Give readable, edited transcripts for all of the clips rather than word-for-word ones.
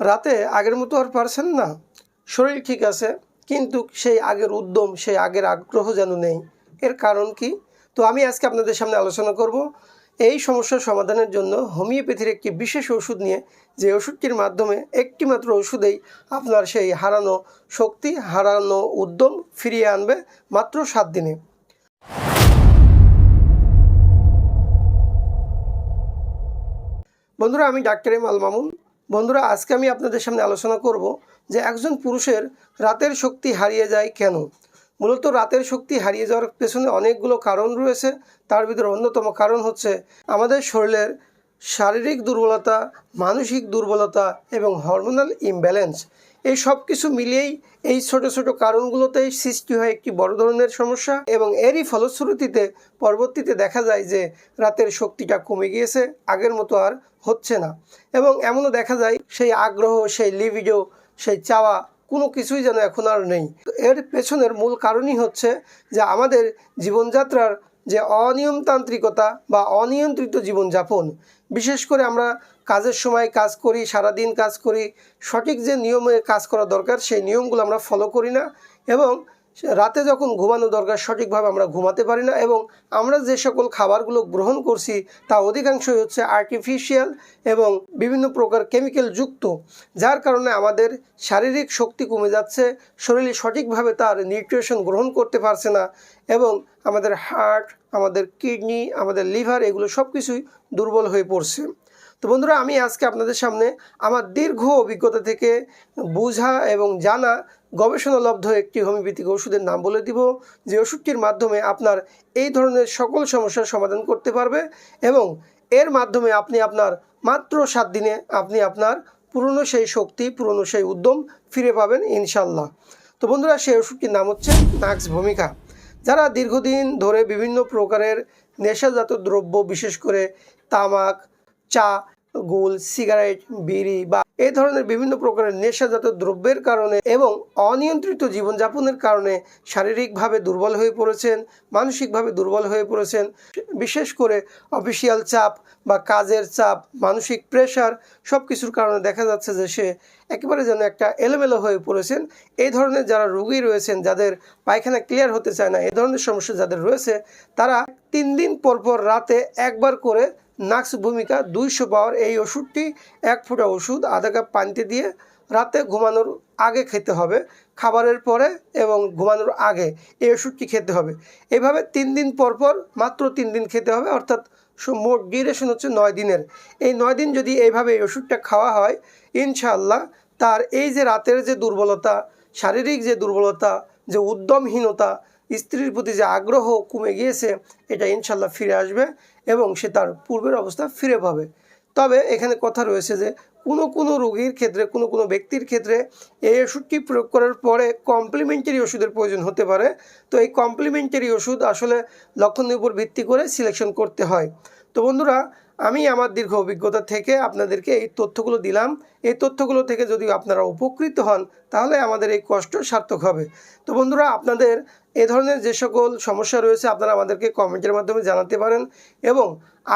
রাতে আগের মতো আর পারছেন না? শরীর ঠিক আছে, কিন্তু সেই আগের উদ্যম, সেই আগের আগ্রহ যেন নেই। এর কারণ কি? তো আমি আজকে আপনাদের সামনে আলোচনা করব এই সমস্যার সমাধানের জন্য হোমিওপ্যাথির একটি বিশেষ ওষুধ নিয়ে, যে ওষুধটির মাধ্যমে একটি মাত্র ওষুধেই আপনার সেই হারানো শক্তি, হারানো উদ্যম ফিরিয়ে আনবে মাত্র 7 দিনে। বন্ধুরা, আমি ডাক্তার এম আল মামুন। বন্ধুরা, আজকে আমি আপনাদের সামনে আলোচনা করব যে একজন পুরুষের রাতের শক্তি হারিয়ে যায় কেন। মূলত রাতের শক্তি হারিয়ে যাওয়ার পেছনে অনেকগুলো কারণ রয়েছে। তার ভিতরে অন্যতম কারণ হচ্ছে আমাদের শরীরের শারীরিক দুর্বলতা, মানসিক দুর্বলতা এবং হরমোনাল ইমব্যালেন্স। এই সব কিছু মিলিয়েই এই ছোট ছোট কারণগুলোতেই সৃষ্টি হয় একটি বড় ধরনের সমস্যা, এবং এরই ফলশ্রুতিতে পরবর্তীতে দেখা যায় যে রাতের শক্তিটা কমে গিয়েছে, আগের মতো আর হচ্ছে না। এবং এমনও দেখা যায় সেই আগ্রহ, সেই লিবিডো, সেই চাওয়া কোনো কিছুই যেন এখন আর নেই। তো এর পেছনের মূল কারণই হচ্ছে যে আমাদের জীবনযাত্রার যে অনিয়মতান্ত্রিকতা বা অনিয়ন্ত্রিত জীবনযাপন। বিশেষ করে আমরা কাজের সময় কাজ করি, সারাদিন কাজ করি, সঠিক যে নিয়মে কাজ করা দরকার সেই নিয়মগুলো আমরা ফলো করি না, এবং রাতে যখন ঘুমানো দরকার সঠিকভাবে আমরা ঘুমাতে পারি না, এবং আমরা যে সকল খাবারগুলো গ্রহণ করছি তা অধিকাংশই হচ্ছে আর্টিফিশিয়াল এবং বিভিন্ন প্রকার কেমিক্যাল যুক্ত, যার কারণে আমাদের শারীরিক শক্তি কমে যাচ্ছে, শরীর সঠিকভাবে তার নিউট্রিশন গ্রহণ করতে পারছে না, এবং আমাদের হার্ট, আমাদের কিডনি, আমাদের লিভার এগুলো সব কিছুই দুর্বল হয়ে পড়ছে। তো বন্ধুরা, আমি আজকে আপনাদের সামনে আমার দীর্ঘ অভিজ্ঞতা থেকে বোঝা এবং জানা গবেষণালব্ধ একটি হোমিওপ্যাথিক ওষুধের নাম বলে দিব, যে ওষুধটির মাধ্যমে আপনার এই ধরনের সকল সমস্যার সমাধান করতে পারবে, এবং এর মাধ্যমে আপনি আপনার মাত্র 7 দিনে আপনি আপনার পুরনো সেই শক্তি, পুরনো সেই উদ্যম ফিরে পাবেন ইনশাল্লাহ। তো বন্ধুরা, সেই ওষুধটির নাম হচ্ছে নাক্স ভূমিকা। যারা দীর্ঘদিন ধরে বিভিন্ন প্রকারের নেশাজাত দ্রব্য, বিশেষ করে তামাক, চা, গুল, সিগারেট, বিড়ি বা এই ধরনের বিভিন্ন প্রকারের নেশাজাত দ্রব্যের কারণে এবং অনিয়ন্ত্রিত জীবনযাপনের কারণে শারীরিকভাবে দুর্বল হয়ে পড়েছেন, মানসিকভাবে দুর্বল হয়ে পড়েছেন, বিশেষ করে অফিসিয়াল চাপ বা কাজের চাপ, মানসিক প্রেশার সব কিছুর কারণে দেখা যাচ্ছে যে সে একেবারে যেন একটা এলোমেলো হয়ে পড়েছেন। এই ধরনের যারা রোগী রয়েছেন, যাদের পায়খানা ক্লিয়ার হতে চায় না, এই ধরনের সমস্যা যাদের রয়েছে, তারা 3 দিন পর পর রাতে একবার করে নাক্স ভূমিকা 200 পাওয়ার এই ওষুধটি 1 ফোঁটা ওষুধ আধা কাপ পানিতে দিয়ে রাতে ঘুমানোর আগে খেতে হবে, খাবারের পরে এবং ঘুমানোর আগে এই ওষুধটি খেতে হবে। এভাবে 3 দিন পর পর মাত্র 3 দিন খেতে হবে, অর্থাৎ মোট ডিউরেশন হচ্ছে 9 দিনের। এই 9 দিন যদি এইভাবে এই ওষুধটা খাওয়া হয়, ইনশাআল্লাহ তার এই যে রাতের যে দুর্বলতা, শারীরিক যে দুর্বলতা, যে উদ্যমহীনতা, স্ত্রীর প্রতি যে আগ্রহ কমে গিয়েছে, এটা ইনশাল্লাহ ফিরে আসবে এবং সে তার পূর্বের অবস্থা ফিরে পাবে। তবে এখানে কথা রয়েছে যে কোনো রোগীর ক্ষেত্রে, কোনো ব্যক্তির ক্ষেত্রে এই ওষুধটি প্রয়োগ করার পরে কমপ্লিমেন্টারি ওষুধের প্রয়োজন হতে পারে। তো এই কমপ্লিমেন্টারি ওষুধ আসলে লক্ষণের উপর ভিত্তি করে সিলেকশন করতে হয়। তো বন্ধুরা, আমি আমার দীর্ঘ অভিজ্ঞতা থেকে আপনাদেরকে এই তথ্যগুলো দিলাম। এই তথ্যগুলো থেকে যদি আপনারা উপকৃত হন, তাহলে আমাদের এই কষ্ট সার্থক হবে। তো বন্ধুরা, আপনাদের এ ধরনের যে সকল সমস্যা রয়েছে আপনারা আমাদেরকে কমেন্টের মাধ্যমে জানাতে পারেন, এবং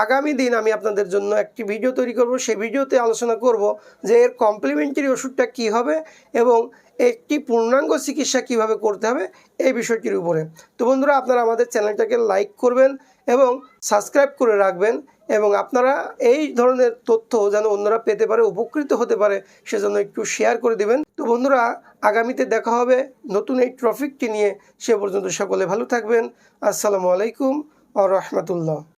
আগামী দিন আমি আপনাদের জন্য একটি ভিডিও তৈরি করব। সেই ভিডিওতে আলোচনা করব যে এর কমপ্লিমেন্টারি ওষুধটা কী হবে এবং একটি পূর্ণাঙ্গ চিকিৎসা কিভাবে করতে হবে এই বিষয়টির উপরে। তো বন্ধুরা, আপনারা আমাদের চ্যানেলটাকে লাইক করবেন এবং সাবস্ক্রাইব করে রাখবেন, এবং আপনারা এই ধরনের তথ্য যেন অন্যরা পেতে পারে, উপকৃত হতে পারে, সেজন্য একটু শেয়ার করে দেবেন। তো বন্ধুরা, আগামীতে দেখা হবে নতুন এই টপিকটি নিয়ে। সে পর্যন্ত সকলে ভালো থাকবেন। আসসালামু আলাইকুম ওয়া রাহমাতুল্লাহ।